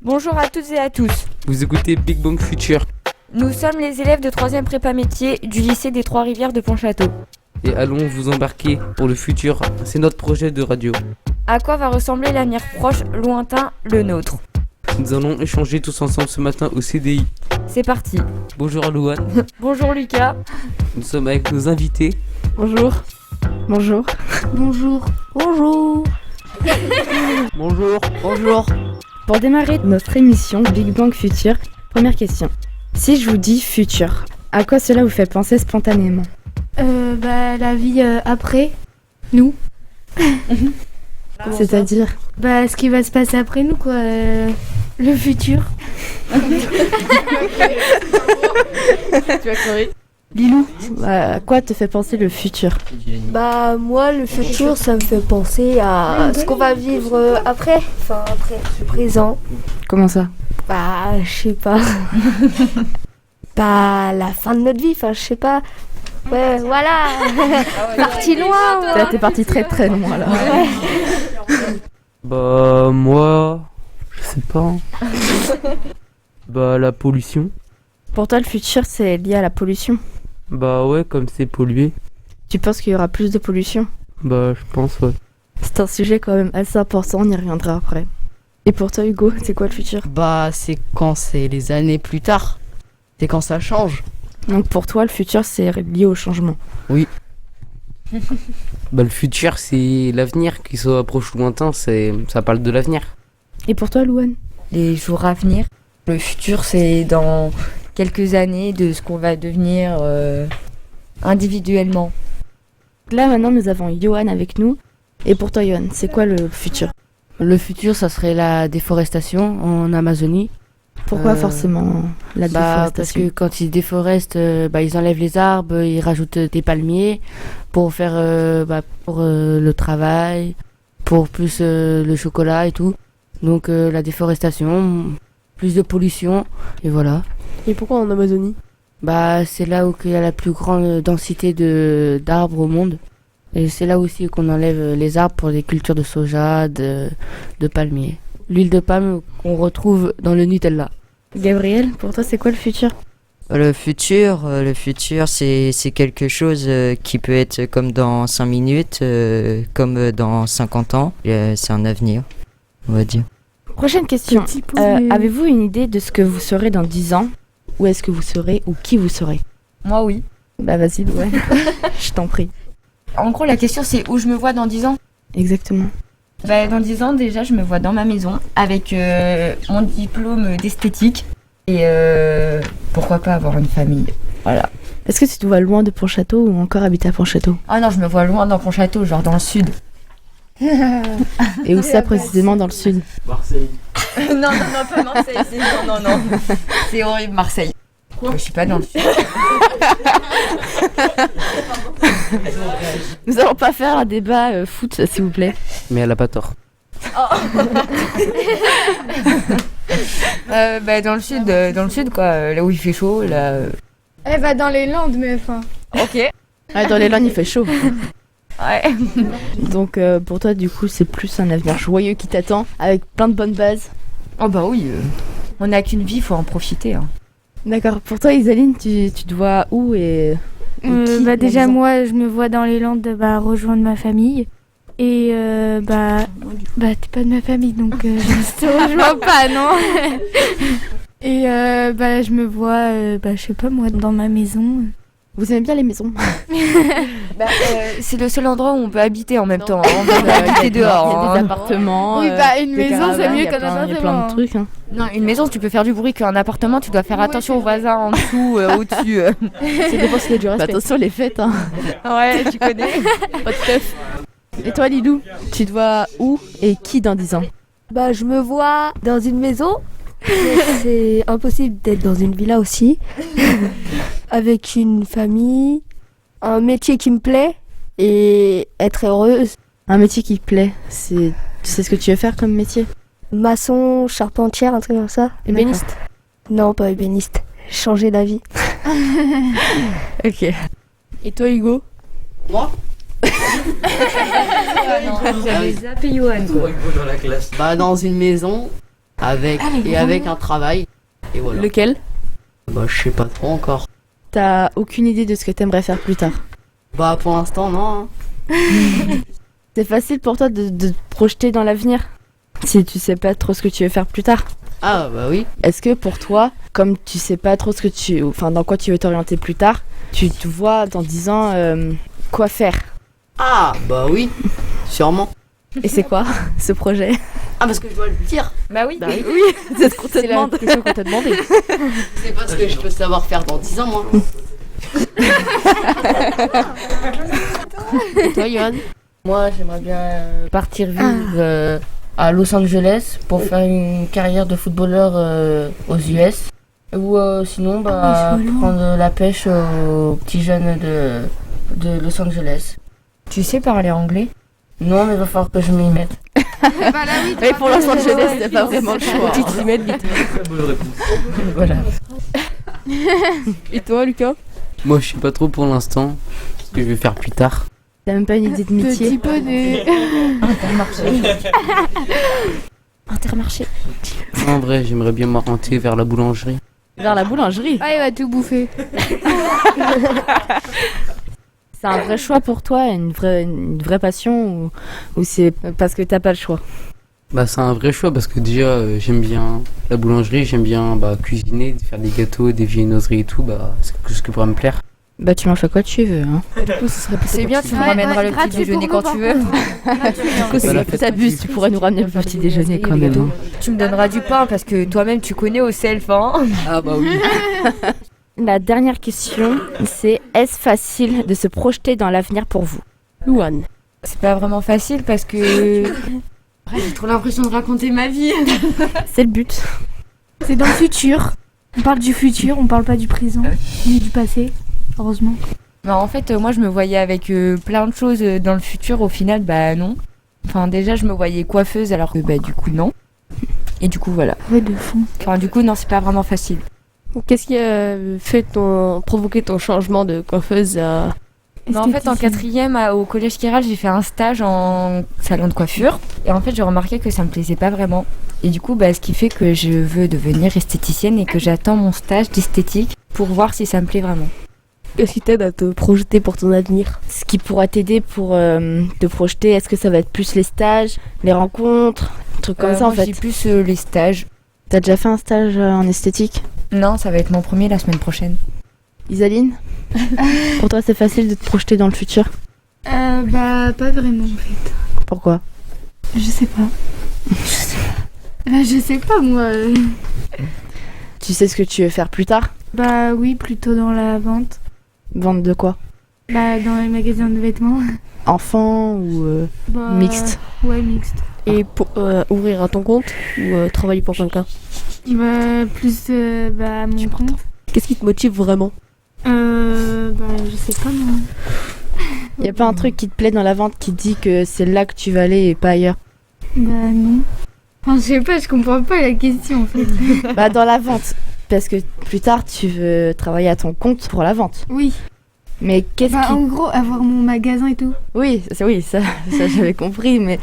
Bonjour à toutes et à tous. Vous écoutez Big Bang Future. Nous sommes les élèves de 3e prépa métier du lycée des Trois-Rivières de Pontchâteau. Et allons vous embarquer pour le futur. C'est notre projet de radio. À quoi va ressembler l'avenir proche, lointain, le nôtre? Nous allons échanger tous ensemble ce matin au CDI. C'est parti. Bonjour Louane. Bonjour Lucas. Nous sommes avec nos invités. Bonjour. Bonjour. Bonjour. Bonjour. Bonjour. Bonjour. Pour démarrer notre émission Big Bang Future, première question. Si je vous dis futur, à quoi cela vous fait penser spontanément? La vie après nous. C'est-à-dire? Ce qui va se passer après nous, quoi. Le futur. Tu as corrigé. Lilou, à quoi te fait penser le futur? Moi, le futur, ça me fait penser à ce qu'on va vivre après. Enfin, après le présent. Comment ça? Je sais pas. La fin de notre vie, je sais pas. Ouais, voilà. Parti loin. Là, t'es parti très très loin là. Ouais. Moi, je sais pas. La pollution. Pour toi, le futur, c'est lié à la pollution? Ouais, comme c'est pollué. Tu penses qu'il y aura plus de pollution? Je pense, ouais. C'est un sujet quand même assez important, on y reviendra après. Et pour toi, Hugo, c'est quoi le futur? C'est quand c'est les années plus tard. C'est quand ça change. Donc pour toi, le futur, c'est lié au changement? Oui. Le futur, c'est l'avenir, qu'il soit proche ou lointain, ça parle de l'avenir. Et pour toi, Louane? Les jours à venir. Le futur, c'est dans quelques années de ce qu'on va devenir individuellement. Là, maintenant, nous avons Johan avec nous. Et pour toi, Johan, c'est quoi le futur? Le futur, ça serait la déforestation en Amazonie. Pourquoi forcément la déforestation? Parce que quand ils déforestent, ils enlèvent les arbres, ils rajoutent des palmiers pour faire pour le travail, pour plus le chocolat et tout. Donc la déforestation, plus de pollution, et voilà. Et pourquoi en Amazonie? C'est là où il y a la plus grande densité d'arbres au monde. Et c'est là aussi qu'on enlève les arbres pour les cultures de soja, de palmiers. L'huile de palme qu'on retrouve dans le Nutella. Gabriel, pour toi, c'est quoi le futur? Le futur, c'est quelque chose qui peut être comme dans 5 minutes, comme dans 50 ans. C'est un avenir, on va dire. Prochaine question. Avez-vous une idée de ce que vous serez dans 10 ans? Où est-ce que vous serez ou qui vous serez? Moi, oui. Vas-y, ouais. Je t'en prie. En gros, la question, c'est où je me vois dans 10 ans? Exactement. Dans 10 ans, déjà, je me vois dans ma maison avec mon diplôme d'esthétique et pourquoi pas avoir une famille. Voilà. Est-ce que tu te vois loin de Pontchâteau ou encore habiter à Pontchâteau? Ah non, je me vois loin dans Pontchâteau, genre dans le sud. Et où ça précisément dans le sud? Marseille. non, pas Marseille. Non. C'est horrible, Marseille. Je suis pas dans le sud. Nous allons pas faire un débat foot, s'il vous plaît. Mais elle a pas tort. Dans le sud quoi, là où il fait chaud, là. Elle va dans les Landes, mais enfin. Ok. Ouais, dans les Landes, il fait chaud. Ouais. Donc pour toi, du coup, c'est plus un avenir joyeux qui t'attend, avec plein de bonnes bases. Oh oui. On n'a qu'une vie, faut en profiter. Hein. D'accord. Pour toi, Isaline, tu te vois où et qui Déjà, moi, je me vois dans les Landes rejoindre ma famille. Et t'es pas de ma famille, donc je te rejoins pas, non. Et je me vois, je sais pas moi, dans ma maison. Vous aimez bien les maisons? C'est le seul endroit où on peut habiter en même temps. On peut habiter dehors. Il y a des appartements. Oui, une des maison, c'est caravanes, mieux qu'un appartement. Il y a plein de trucs. Hein. Non, une maison, tu peux faire du bruit qu'un appartement. Tu dois faire attention aux voisins en dessous, au-dessus. C'est dépend s'il y a du respect. Attention les fêtes. Hein. Ouais, tu connais. Pas de teuf. Et toi, Lilou, tu te vois où et qui dans 10 ans? Je me vois dans une maison. C'est impossible d'être dans une villa aussi. Avec une famille, un métier qui me plaît et être heureuse. Un métier qui te plaît, tu sais ce que tu veux faire comme métier? Maçon, charpentière, un truc comme ça. Ébéniste? Non, pas ébéniste. Changer la vie. Ok. Et toi, Hugo? Moi? Vous avez zappé Johan. Dans la classe. Dans une maison avec un travail. Et voilà. Lequel? Bah, je sais pas trop encore. T'as aucune idée de ce que t'aimerais faire plus tard? Bah, pour l'instant, non. C'est facile pour toi de te projeter dans l'avenir si tu sais pas trop ce que tu veux faire plus tard? Ah, bah oui. Est-ce que pour toi, comme tu sais pas trop dans quoi tu veux t'orienter plus tard, tu te vois dans 10 ans quoi faire? Ah, bah oui, sûrement. Et c'est quoi ce projet? Ah, parce que je dois le dire. Bah oui. Oui, c'est ce qu'on te demande. C'est la question qu'on t'a demandé. C'est pas ce que je peux savoir faire dans 10 ans, moi. Et toi, Johan? Moi, j'aimerais bien partir vivre à Los Angeles pour faire une carrière de footballeur aux US. Ou sinon, prendre la pêche aux petits jeunes de Los Angeles. Tu sais parler anglais? Non, mais il va falloir que je m'y mette. Et pour Los Angeles, c'est pas vraiment le choix. Tu t'y mets vite. Voilà. Et toi, Lucas? Moi, je sais pas trop pour l'instant ce que je vais faire plus tard. T'as même pas une idée de métier? Petit poney. Intermarché. En vrai, j'aimerais bien m'orienter vers la boulangerie. Vers la boulangerie. Ah, il va tout bouffer. C'est un vrai choix pour toi, une vraie passion ou c'est parce que t'as pas le choix? Bah, c'est un vrai choix parce que déjà, j'aime bien la boulangerie, j'aime bien cuisiner, faire des gâteaux, des viennoiseries et tout. Bah, c'est ce qui pourrait me plaire. Bah, tu manges à quoi tu veux, hein. Du coup, ce serait C'est bien, tu me ramèneras le petit déjeuner quand tu veux. T'abuses, tu pourrais nous ramener le petit déjeuner quand même, hein. Tu me donneras du pain parce que toi-même tu connais au self, hein. Ah bah oui. La dernière question, c'est est-ce facile de se projeter dans l'avenir pour vous? Louane. C'est pas vraiment facile parce que j'ai trop l'impression de raconter ma vie. C'est le but. C'est dans le futur. On parle du futur, on parle pas du présent, ni du passé. Heureusement. Bah, en fait, moi je me voyais avec plein de choses dans le futur, au final, bah non. Enfin, déjà, je me voyais coiffeuse alors que bah du coup, non. Et du coup, voilà. Ouais, de fond. Enfin, du coup, non, c'est pas vraiment facile. Qu'est-ce qui a provoqué ton changement de coiffeuse à... Bah, en fait, en quatrième au collège Kiral, j'ai fait un stage en salon de coiffure. Et en fait, j'ai remarqué que ça me plaisait pas vraiment. Et du coup, ce qui fait que je veux devenir esthéticienne et que j'attends mon stage d'esthétique pour voir si ça me plaît vraiment. Qu'est-ce qui t'aide à te projeter pour ton avenir? Ce qui pourra t'aider pour te projeter, est-ce que ça va être plus les stages, les rencontres, trucs comme ça en fait? J'ai plus les stages. T'as déjà fait un stage en esthétique? Non, ça va être mon premier la semaine prochaine. Isaline? Pour toi, c'est facile de te projeter dans le futur? Bah, pas vraiment en fait. Pourquoi? Je sais pas. Je sais pas moi. Tu sais ce que tu veux faire plus tard? Bah oui, plutôt dans la vente. Vente de quoi? Bah dans les magasins de vêtements. Enfant ou Bah, mixte? Ouais, mixte. Et pour ouvrir à ton compte ou travailler pour quelqu'un? Bah plus à mon compte. Qu'est-ce qui te motive vraiment? Bah je sais pas moi. Y a pas un truc qui te plaît dans la vente qui te dit que c'est là que tu vas aller et pas ailleurs? Bah non. Enfin, je sais pas, je comprends pas la question en fait. Bah dans la vente, parce que plus tard tu veux travailler à ton compte pour la vente. Oui. Mais qu'est-ce Bah qui... en gros, avoir mon magasin et tout. Oui, ça j'avais compris, mais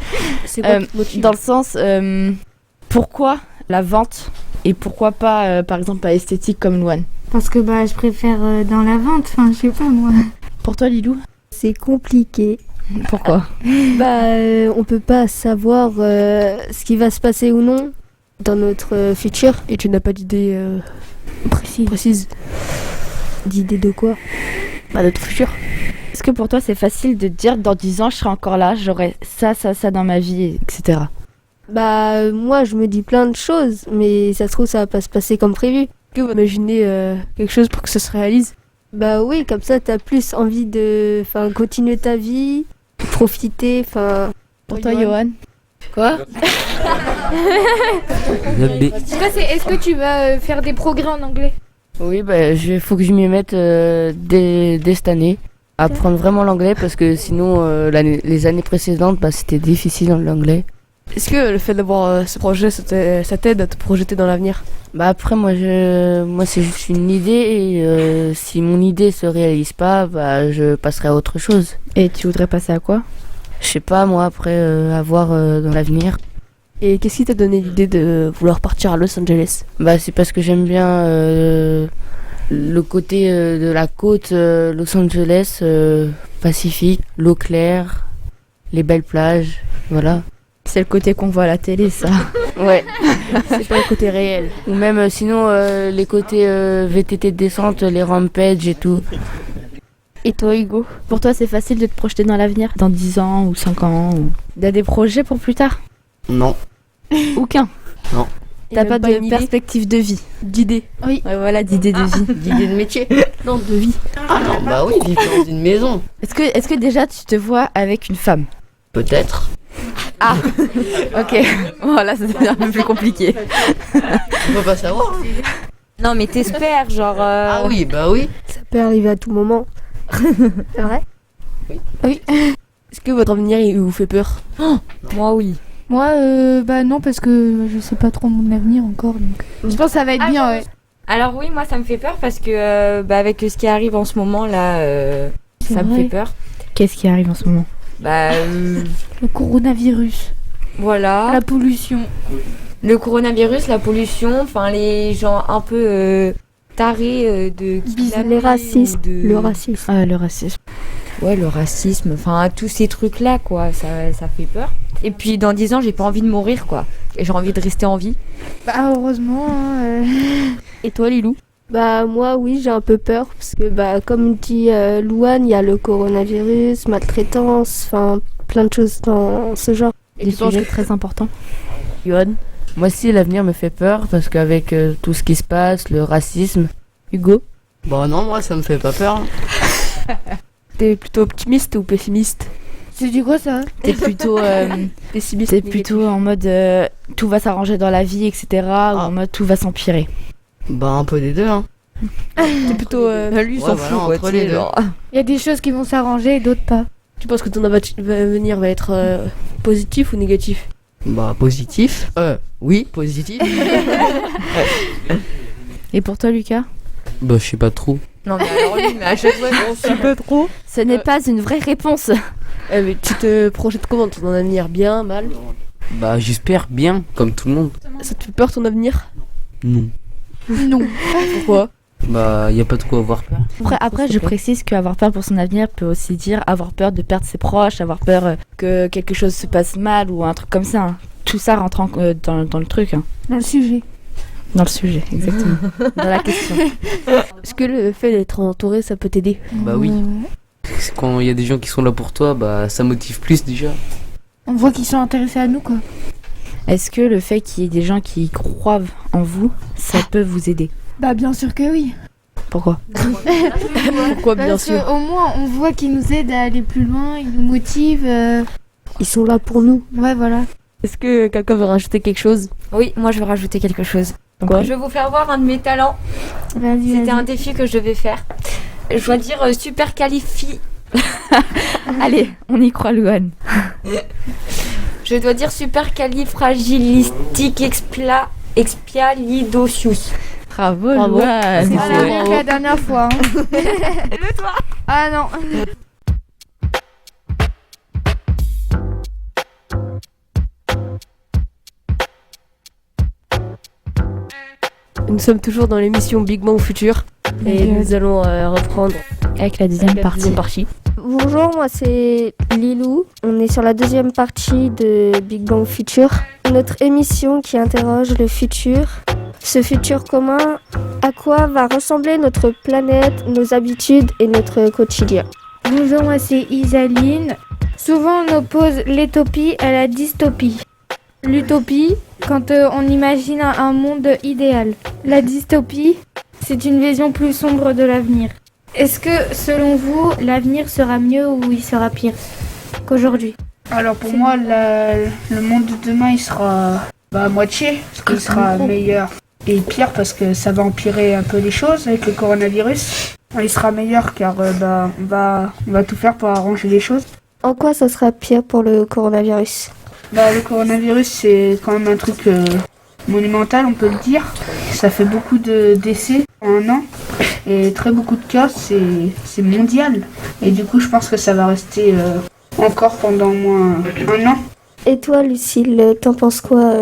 C'est quoi qui te motive? dans le sens, pourquoi la vente et pourquoi pas, par exemple, pas esthétique comme Louane? Parce que bah je préfère dans la vente, enfin je sais pas moi. Pour toi, Lilou? C'est compliqué. Pourquoi? On peut pas savoir ce qui va se passer ou non dans notre futur. Et tu n'as pas d'idée précise? D'idée de quoi? Bah, de ton futur. Est-ce que pour toi, c'est facile de te dire dans 10 ans, je serai encore là, j'aurai ça dans ma vie, etc. Bah moi je me dis plein de choses, mais ça se trouve ça va pas se passer comme prévu. Que vous imaginez quelque chose pour que ça se réalise? Bah oui, comme ça t'as plus envie de continuer ta vie, profiter, Pour toi, Johan? Quoi? Est-ce que tu vas faire des progrès en anglais? Oui, faut que je m'y mette dès cette année. Apprendre vraiment l'anglais parce que sinon, les années précédentes, c'était difficile l'anglais. Est-ce que le fait d'avoir ce projet, ça t'aide à te projeter dans l'avenir? Après, moi c'est juste une idée et si mon idée se réalise pas, je passerai à autre chose. Et tu voudrais passer à quoi? Je sais pas, moi, après, à voir dans l'avenir. Et qu'est-ce qui t'a donné l'idée de vouloir partir à Los Angeles? Bah, c'est parce que j'aime bien le côté de la côte Los Angeles, Pacifique, l'eau claire, les belles plages, voilà. C'est le côté qu'on voit à la télé, ça. Ouais. C'est pas le côté réel. Ou même sinon les côtés VTT de descente, les rampages et tout. Et toi, Hugo? Pour toi, c'est facile de te projeter dans l'avenir, dans 10 ans ou 5 ans ou... T'as des projets pour plus tard? Non. Aucun. Non. T'as pas de une perspective de vie? d'idée? Ouais, voilà, d'idée de vie. D'idée de métier. Non, de vie. Ah non, bah oui, vivre dans une maison. Est-ce que déjà tu te vois avec une femme? Peut-être. Ah. Ok. Voilà, ça devient un peu plus compliqué. On peut pas savoir. Non, mais t'espères, genre. Ah oui, bah oui. Ça peut arriver à tout moment. C'est vrai? Oui. Est-ce que votre avenir il vous fait peur? Moi, oui. Moi, bah non, parce que je sais pas trop mon avenir encore. Donc je pense que ça va être bien, ouais. Alors, oui, moi, ça me fait peur parce que, avec ce qui arrive en ce moment, là, C'est ça me vrai. fait peur. Qu'est-ce qui arrive en ce moment? Bah, Le coronavirus, voilà. la pollution. Le coronavirus, la pollution, enfin, les gens un peu tarés de kidnapper Les racistes. ou de- Le racisme. Ah, le racisme. Ouais, le racisme, enfin, tous ces trucs-là, quoi, ça fait peur. Et puis, dans 10 ans, j'ai pas envie de mourir, quoi. Et j'ai envie de rester en vie. Bah heureusement, hein, Et toi, Lilou? Bah moi oui j'ai un peu peur parce que bah comme dit Louane, il y a le coronavirus, maltraitance, enfin plein de choses dans ce genre. Des sujets très importants. Yoann? Moi aussi, l'avenir me fait peur parce qu'avec tout ce qui se passe, le racisme. Hugo? Bah non, moi ça me fait pas peur. T'es plutôt optimiste ou pessimiste? c'est du quoi ça? T'es plutôt, Pessimiste. t'es plutôt en mode tout va s'arranger dans la vie, etc. Ou en mode tout va s'empirer. Bah un peu des deux, hein. T'es plutôt. Lui, il Ouais, s'en voilà, fout, quoi, entre tu sais, les deux. genre. Il y a des choses qui vont s'arranger et d'autres pas. Tu penses que ton avenir va être positif ou négatif? Bah positif. Oui, positif. Et pour toi, Lucas? Bah je sais pas trop. Non, mais alors lui, mais à chaque fois, Pas trop. Ce n'est pas une vraie réponse. Mais tu te projettes comment ton avenir? Bien, mal? Bah j'espère bien, comme tout le monde. Ça te fait peur ton avenir? Non. Non. Pourquoi? Bah y a pas de quoi avoir peur. Après, je précise qu'avoir peur pour son avenir peut aussi dire avoir peur de perdre ses proches, avoir peur que quelque chose se passe mal ou un truc comme ça, hein. Tout ça rentre dans le truc, hein. Dans le sujet. Dans le sujet, exactement. Dans la question. Est-ce que le fait d'être entouré ça peut t'aider? Bah oui. C'est quand il y a des gens qui sont là pour toi, bah ça motive plus déjà. On voit qu'ils sont intéressés à nous, quoi. Est-ce que le fait qu'il y ait des gens qui croient en vous, ça peut vous aider? Bah bien sûr que oui. Pourquoi? Pourquoi, bien Parce sûr? qu'au moins on voit qu'ils nous aident à aller plus loin, ils nous motivent. Ils sont là pour nous. Ouais, voilà. Est-ce que quelqu'un veut rajouter quelque chose? Oui, moi, je vais rajouter quelque chose. Quoi? Je vais vous faire voir un de mes talents. Vas-y, C'était un vas-y. défi que je devais faire. Je dois dire super qualifi. Allez, on y croit, Louane. Je dois dire super califragilistique expialidocious. Bravo, Bravo. Louane. C'est Bravo. pas mieux que la dernière fois. Hein. Le toi. Ah non. Nous sommes toujours dans l'émission Big Bang Future et nous allons reprendre Avec la deuxième la partie. deuxième partie. Bonjour, moi c'est Lilou. On est sur la deuxième partie de Big Bang Future, notre émission qui interroge le futur. Ce futur commun, à quoi va ressembler notre planète, nos habitudes et notre quotidien. Bonjour, moi c'est Isaline. Souvent on oppose l'utopie à la dystopie. L'utopie, quand on imagine un monde idéal. La dystopie, c'est une vision plus sombre de l'avenir. Est-ce que, selon vous, l'avenir sera mieux ou il sera pire qu'aujourd'hui? Alors pour moi, le monde de demain, il sera à moitié, parce qu'il sera meilleur et pire parce que ça va empirer un peu les choses avec le coronavirus. Il sera meilleur car on va tout faire pour arranger les choses. En quoi ça sera pire pour le coronavirus? Le coronavirus, c'est quand même un truc monumental, on peut le dire. Ça fait beaucoup de décès en un an et très beaucoup de cas, c'est mondial. Et du coup, je pense que ça va rester encore pendant au moins un an. Et toi, Lucille, t'en penses quoi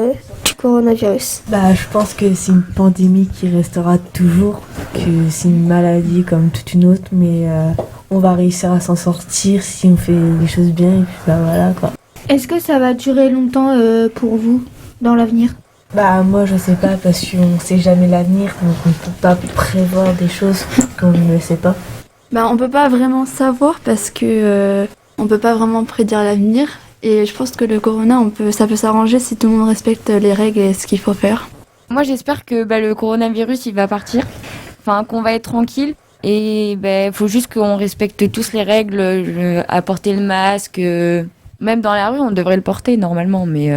du coronavirus? Je pense que c'est une pandémie qui restera toujours, que c'est une maladie comme toute une autre, mais on va réussir à s'en sortir si on fait les choses bien, et puis voilà quoi. Est-ce que ça va durer longtemps pour vous dans l'avenir? Moi je sais pas parce qu'on sait jamais l'avenir, donc on peut pas prévoir des choses qu'on ne sait pas. On peut pas vraiment savoir parce que on peut pas vraiment prédire l'avenir. Et je pense que le corona, ça peut s'arranger si tout le monde respecte les règles et ce qu'il faut faire. Moi, j'espère que le coronavirus, il va partir. Enfin, qu'on va être tranquille. Et faut juste qu'on respecte tous les règles, à porter le masque. Même dans la rue, on devrait le porter normalement. Mais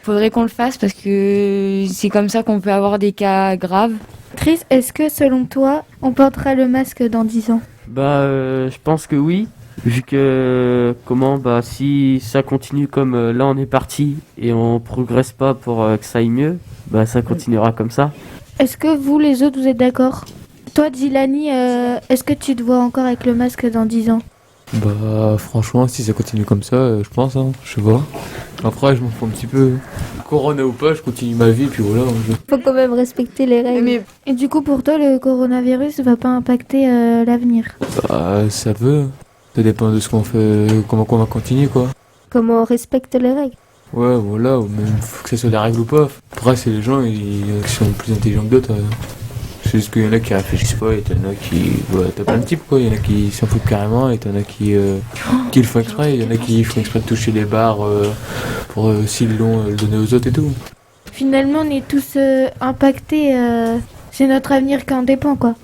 faudrait qu'on le fasse parce que c'est comme ça qu'on peut avoir des cas graves. Chris, est-ce que selon toi, on portera le masque dans 10 ans? Je pense que oui. Vu que si ça continue comme là on est parti et on progresse pas pour que ça aille mieux, ça continuera comme ça. Est-ce que vous les autres vous êtes d'accord? Toi Djilani, est-ce que tu te vois encore avec le masque dans 10 ans? Franchement si ça continue comme ça, je pense, je sais pas. Après je m'en fous un petit peu. Corona ou pas, je continue ma vie puis voilà. Faut quand même respecter les règles. Et du coup pour toi le coronavirus va pas impacter l'avenir? Ça peut. Ça dépend de ce qu'on fait, comment on va continuer quoi. Comment on respecte les règles. Ouais voilà, ou même faut que ce soit des règles ou pas. Après c'est les gens qui sont plus intelligents que d'autres. C'est juste qu'il y en a qui réfléchissent pas et t'en as qui... t'as plein de types quoi, il y en a qui s'en foutent carrément et t'en as qui le font exprès, il y en a qui font exprès de toucher les barres pour s'ils l'ont le donner aux autres et tout. Finalement on est tous impactés, c'est notre avenir qui en dépend quoi.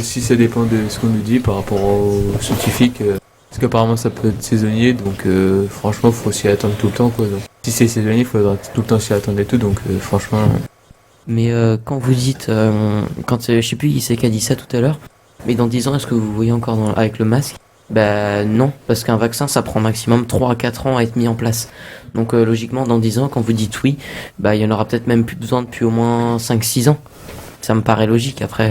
Si ça dépend de ce qu'on nous dit par rapport aux scientifiques, parce qu'apparemment ça peut être saisonnier, donc franchement faut s'y attendre tout le temps quoi. Donc, si c'est saisonnier, il faudra tout le temps s'y attendre et tout, donc franchement... Mais quand vous dites, je sais plus qui c'est qui a dit ça tout à l'heure, mais dans 10 ans est-ce que vous voyez encore avec le masque? Non, parce qu'un vaccin ça prend maximum 3 à 4 ans à être mis en place. Donc logiquement dans 10 ans quand vous dites oui, il y en aura peut-être même plus besoin depuis au moins 5-6 ans. Ça me paraît logique, après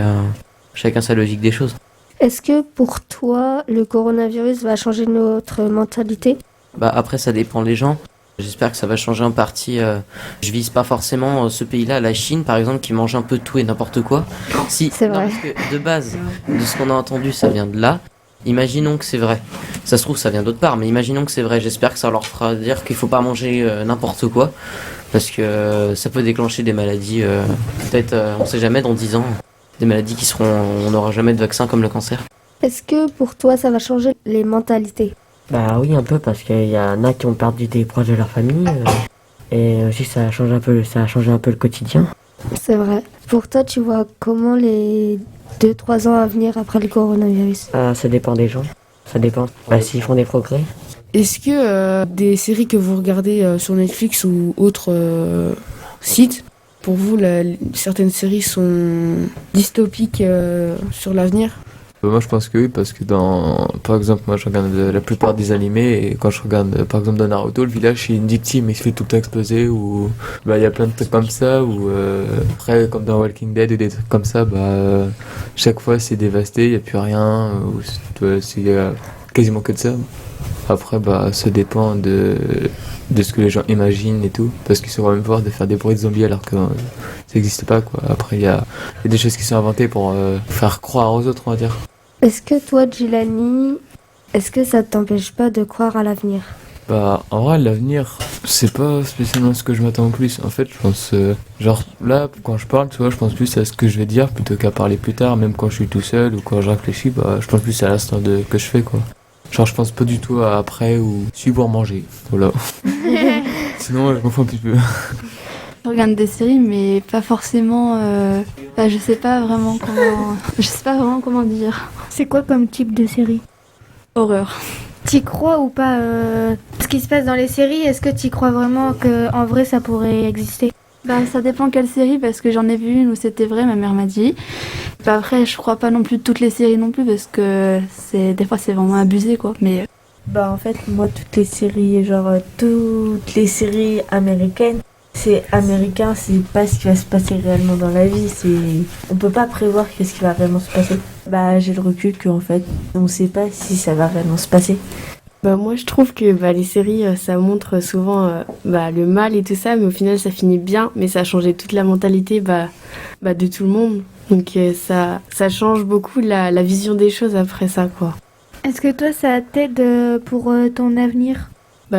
chacun sa logique des choses. Est-ce que pour toi le coronavirus va changer notre mentalité? Après ça dépend des gens. J'espère que ça va changer en partie. Je vise pas forcément ce pays-là, la Chine par exemple, qui mange un peu de tout et n'importe quoi. Si, c'est vrai. Parce que de base, de ce qu'on a entendu, ça vient de là. Imaginons que c'est vrai. Ça se trouve, ça vient d'autre part, mais imaginons que c'est vrai. J'espère que ça leur fera dire qu'il faut pas manger n'importe quoi, parce que ça peut déclencher des maladies. Peut-être, on sait jamais, dans 10 ans, des maladies on n'aura jamais de vaccin comme le cancer. Est-ce que pour toi, ça va changer les mentalités? Oui, un peu, parce qu'il y en a qui ont perdu des proches de leur famille, et aussi ça a changé un peu le quotidien. C'est vrai. Pour toi, tu vois comment les 2-3 ans à venir après le coronavirus? Ça dépend des gens. Ça dépend. S'ils font des progrès. Est-ce que des séries que vous regardez sur Netflix ou autres sites, pour vous, certaines séries sont dystopiques sur l'avenir? Moi je pense que oui, parce que par exemple moi je regarde la plupart des animés et quand je regarde par exemple dans Naruto, le village c'est une victime, il se fait tout le temps exploser, ou il y a plein de trucs comme ça, ou après comme dans Walking Dead ou des trucs comme ça, chaque fois c'est dévasté, il n'y a plus rien, c'est quasiment que de ça. Après ça dépend de ce que les gens imaginent et tout, parce qu'ils sont même forts de faire des bruits de zombies alors que ça n'existe pas quoi. Après il y a des choses qui sont inventées pour faire croire aux autres, on va dire. Est-ce que toi Djilani, est-ce que ça t'empêche pas de croire à l'avenir? En vrai l'avenir c'est pas spécialement ce que je m'attends le plus. En fait je pense là quand je parle, tu vois, je pense plus à ce que je vais dire plutôt qu'à parler plus tard, même quand je suis tout seul ou quand je réfléchis, je pense plus à l'instant que je fais quoi. Je pense pas du tout à après ou suivre pour manger, voilà. Sinon je m'en fous un petit peu. Je regarde des séries mais pas forcément je sais pas vraiment comment dire. C'est quoi comme type de série? Horreur. T'y crois ou pas ce qui se passe dans les séries? Est-ce que t'y crois vraiment qu'en vrai ça pourrait exister? Ça dépend quelle série, parce que j'en ai vu une où c'était vrai, ma mère m'a dit. Après je crois pas non plus toutes les séries non plus, parce que des fois c'est vraiment abusé quoi. Mais en fait moi toutes les séries américaines, c'est américain, c'est pas ce qui va se passer réellement dans la vie, on peut pas prévoir qu'est-ce qui va réellement se passer. J'ai le recul qu'en fait on sait pas si ça va réellement se passer. Bah moi je trouve que les séries ça montre souvent le mal et tout ça, mais au final ça finit bien, mais ça a changé toute la mentalité de tout le monde. Donc ça change beaucoup la vision des choses après ça quoi. Est-ce que toi ça t'aide pour ton avenir ?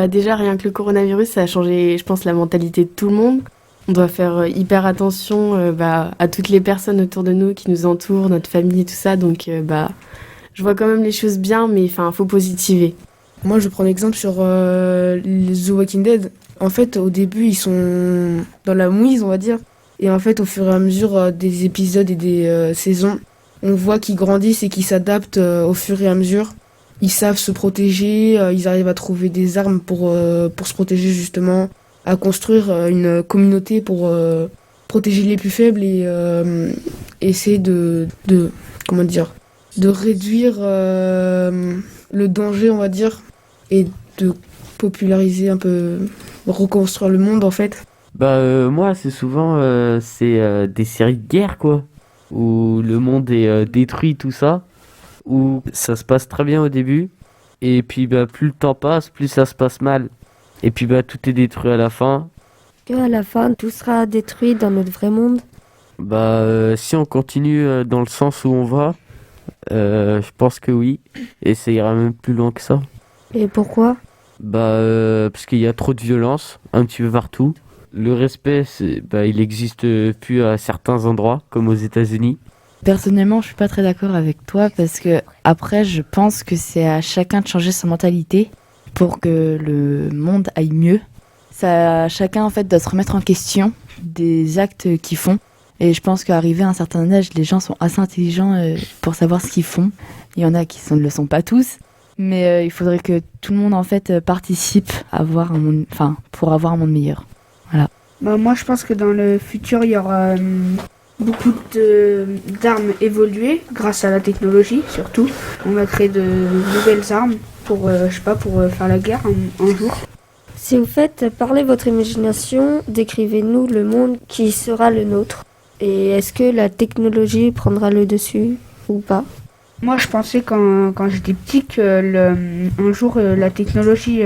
Déjà rien que le coronavirus ça a changé je pense la mentalité de tout le monde. On doit faire hyper attention à toutes les personnes autour de nous qui nous entourent, notre famille et tout ça, donc je vois quand même les choses bien, mais faut positiver. Moi, je prends l'exemple sur The Walking Dead. En fait, au début, ils sont dans la mouise, on va dire. Et en fait, au fur et à mesure des épisodes et des saisons, on voit qu'ils grandissent et qu'ils s'adaptent au fur et à mesure. Ils savent se protéger, ils arrivent à trouver des armes pour se protéger justement, à construire une communauté pour protéger les plus faibles et essayer de réduire le danger, on va dire, et de populariser un peu, reconstruire le monde en fait. Moi, c'est souvent des séries de guerre, quoi, où le monde est détruit, tout ça, où ça se passe très bien au début, et puis plus le temps passe, plus ça se passe mal. Et puis tout est détruit à la fin. À la fin, tout sera détruit dans notre vrai monde. Si on continue dans le sens où on va, je pense que oui, et ça ira même plus loin que ça. Et pourquoi ? Parce qu'il y a trop de violence, un petit peu partout. Le respect, il existe plus à certains endroits, comme aux États-Unis. Personnellement, je suis pas très d'accord avec toi parce que après, je pense que c'est à chacun de changer sa mentalité pour que le monde aille mieux. Chacun en fait doit se remettre en question des actes qu'ils font. Et je pense qu'arrivé à un certain âge, les gens sont assez intelligents pour savoir ce qu'ils font. Il y en a qui ne le sont pas tous, mais il faudrait que tout le monde en fait participe à avoir un monde, pour avoir un monde meilleur. Voilà. Moi, je pense que dans le futur, il y aura beaucoup d'armes évoluées grâce à la technologie, surtout. On va créer de nouvelles armes pour faire la guerre un jour. Si vous faites parler votre imagination, décrivez-nous le monde qui sera le nôtre. Et est-ce que la technologie prendra le dessus ou pas ? Moi, je pensais quand j'étais petit que un jour la technologie,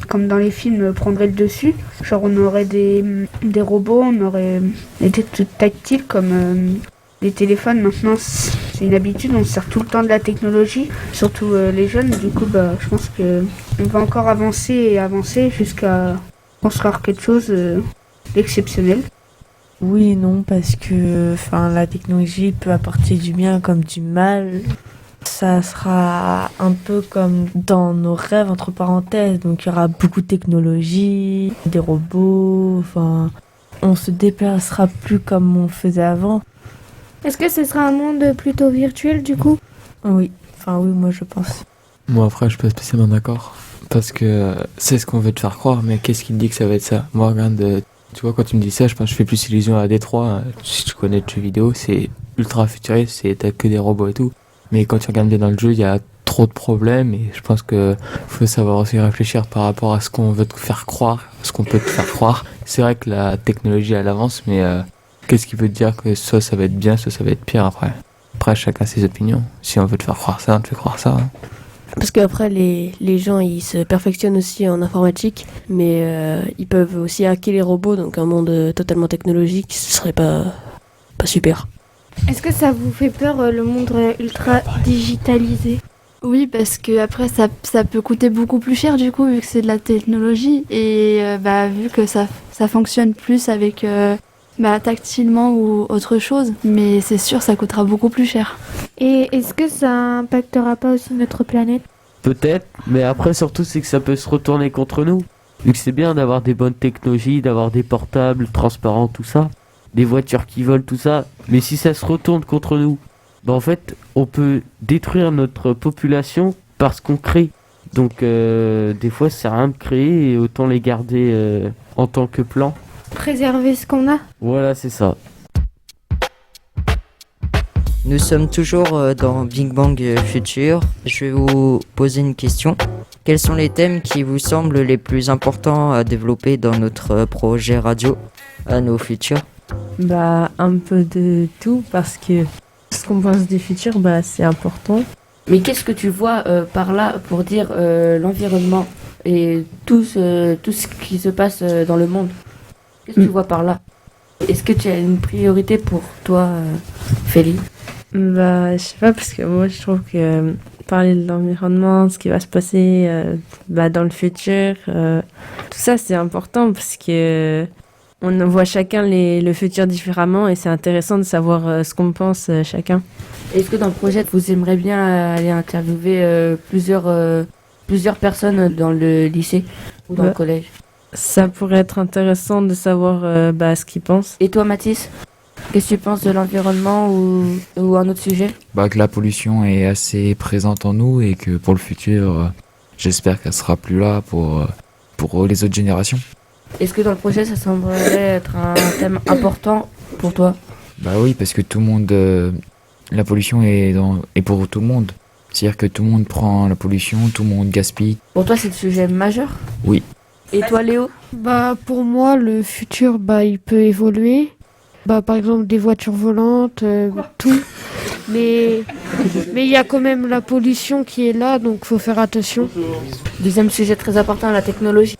comme dans les films, prendrait le dessus. Genre on aurait des robots, on aurait des trucs tactiles comme les téléphones. Maintenant, c'est une habitude, on se sert tout le temps de la technologie, surtout les jeunes. Du coup, je pense qu'on va encore avancer jusqu'à construire quelque chose d'exceptionnel. Oui et non, parce que la technologie peut apporter du bien comme du mal. Ça sera un peu comme dans nos rêves, entre parenthèses. Donc il y aura beaucoup de technologie, des robots, on se déplacera plus comme on le faisait avant. Est-ce que ce sera un monde plutôt virtuel du coup ? Oui, oui, moi je pense. Moi après je suis pas spécialement d'accord. Parce que c'est ce qu'on veut te faire croire, mais qu'est-ce qui te dit que ça va être ça ? Moi regarde, tu vois quand tu me dis ça, je pense que je fais plus illusion à Détroit. Si tu connais le jeu vidéo, c'est ultra futuriste, t'as que des robots et tout. Mais quand tu regardes bien dans le jeu, il y a trop de problèmes et je pense que faut savoir aussi réfléchir par rapport à ce qu'on veut te faire croire, ce qu'on peut te faire croire. C'est vrai que la technologie elle avance, mais qu'est-ce qui veut te dire que soit ça va être bien, soit ça va être pire après ? Après, chacun ses opinions. Si on veut te faire croire ça, on te fait croire ça. Parce qu'après, les gens, ils se perfectionnent aussi en informatique, mais ils peuvent aussi hacker les robots, donc un monde totalement technologique, ce serait pas super. Est-ce que ça vous fait peur, le monde ultra digitalisé ? Oui, parce que après ça peut coûter beaucoup plus cher du coup, vu que c'est de la technologie, et vu que ça fonctionne plus avec tactilement ou autre chose, mais c'est sûr ça coûtera beaucoup plus cher. Et est-ce que ça impactera pas aussi notre planète ? Peut-être, mais après surtout c'est que ça peut se retourner contre nous. Vu que c'est bien d'avoir des bonnes technologies, d'avoir des portables transparents, tout ça, des voitures qui volent, tout ça, mais si ça se retourne contre nous, en fait on peut détruire notre population parce qu'on crée. Donc des fois ça sert à rien de créer et autant les garder en tant que plan. Préserver ce qu'on a ? Voilà, c'est ça. Nous sommes toujours dans Big Bang Future. Je vais vous poser une question. Quels sont les thèmes qui vous semblent les plus importants à développer dans notre projet radio à nos futurs ? Un peu de tout, parce que ce qu'on pense du futur, c'est important. Mais qu'est-ce que tu vois par là pour dire l'environnement et tout ce qui se passe dans le monde? Qu'est-ce que tu vois par là? Est-ce que tu as une priorité pour toi, Félie? Je sais pas, parce que moi je trouve que parler de l'environnement, ce qui va se passer dans le futur, tout ça c'est important parce que on voit chacun le futur différemment et c'est intéressant de savoir ce qu'on pense chacun. Est-ce que dans le projet, vous aimeriez bien aller interviewer plusieurs personnes dans le lycée ou dans le collège? Ça pourrait être intéressant de savoir ce qu'ils pensent. Et toi, Mathis, qu'est-ce que tu penses de l'environnement ou un autre sujet? Que la pollution est assez présente en nous et que pour le futur, j'espère qu'elle sera plus là pour les autres générations. Est-ce que dans le projet, ça semblerait être un thème important pour toi? Oui, parce que tout le monde, la pollution est pour tout le monde. C'est-à-dire que tout le monde prend la pollution, tout le monde gaspille. Pour toi, c'est le sujet majeur? Oui. Et toi, Léo? Pour moi, le futur, il peut évoluer. Par exemple, des voitures volantes, tout. Mais il y a quand même la pollution qui est là, donc faut faire attention. Deuxième sujet très important, la technologie.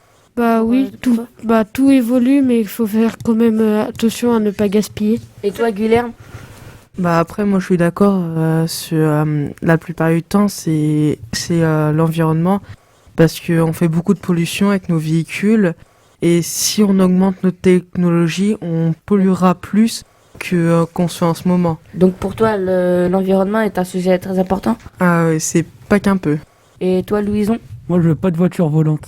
Oui, tout évolue, mais il faut faire quand même attention à ne pas gaspiller. Et toi, Guilherme? Après, moi, je suis d'accord sur la plupart du temps, c'est l'environnement, parce qu'on fait beaucoup de pollution avec nos véhicules, et si on augmente notre technologie, on polluera plus qu'on se fait en ce moment. Donc pour toi, l'environnement est un sujet très important? Ah oui, c'est pas qu'un peu. Et toi, Louison? Moi, je veux pas de voiture volante.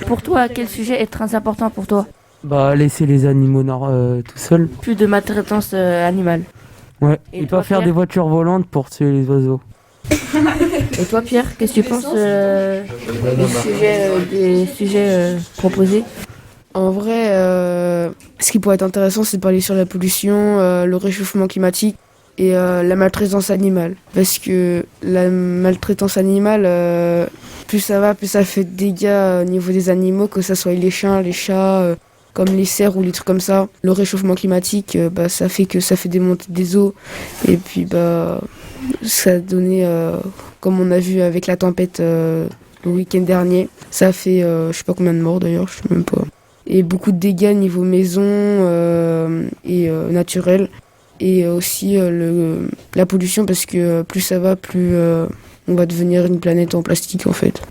Pour toi, quel sujet est très important pour toi? Laisser les animaux tout seuls. Plus de maltraitance animale. Ouais, et pas faire des voitures volantes pour tuer les oiseaux. Et toi, Pierre, qu'est-ce que tu penses des sujets proposés? En vrai, ce qui pourrait être intéressant, c'est de parler sur la pollution, le réchauffement climatique et la maltraitance animale. Parce que la maltraitance animale, plus ça va, plus ça fait de dégâts au niveau des animaux, que ce soit les chiens, les chats, comme les cerfs ou les trucs comme ça. Le réchauffement climatique, ça fait des montées des eaux. Et puis, ça a donné, comme on a vu avec la tempête le week-end dernier, ça a fait, je sais pas combien de morts d'ailleurs, je sais même pas. Et beaucoup de dégâts niveau maison et naturel. Et aussi la pollution, parce que plus ça va, plus on va devenir une planète en plastique en fait.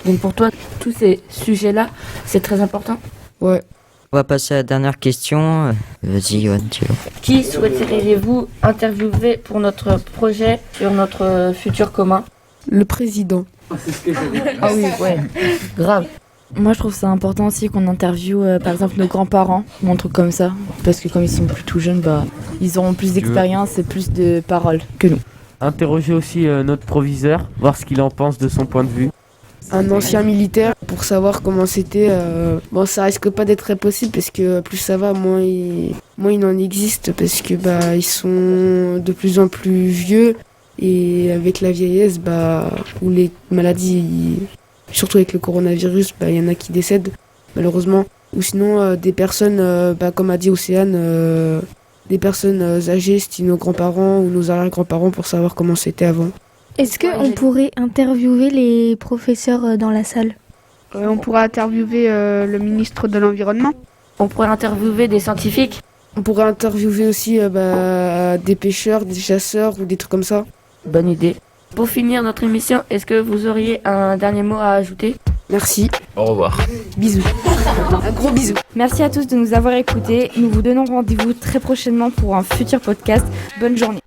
Donc pour toi, tous ces sujets-là, c'est très important? Ouais. On va passer à la dernière question. Vas-y, Yoann, tu veux. Qui souhaiteriez-vous interviewer pour notre projet sur notre futur commun? Le président. C'est ce que Ah oui, ouais, grave. Moi, je trouve ça important aussi qu'on interviewe, par exemple, nos grands-parents ou un truc comme ça. Parce que comme ils sont plus tout jeunes, ils auront plus d'expérience et plus de paroles que nous. Interroger aussi notre proviseur, voir ce qu'il en pense de son point de vue. Un ancien militaire pour savoir comment c'était. Ça risque pas d'être très possible parce que plus ça va, moins il en existe parce que ils sont de plus en plus vieux et avec la vieillesse, ou les maladies, surtout avec le coronavirus, il y en a qui décèdent malheureusement. Ou sinon des personnes, comme a dit Océane, des personnes âgées, style nos grands-parents ou nos arrière-grands-parents pour savoir comment c'était avant. Est-ce qu'on pourrait interviewer les professeurs dans la salle? On pourrait interviewer le ministre de l'Environnement. On pourrait interviewer des scientifiques. On pourrait interviewer aussi des pêcheurs, des chasseurs ou des trucs comme ça. Bonne idée. Pour finir notre émission, est-ce que vous auriez un dernier mot à ajouter? Merci. Au revoir. Bisous. Un gros bisou. Merci à tous de nous avoir écoutés. Nous vous donnons rendez-vous très prochainement pour un futur podcast. Bonne journée.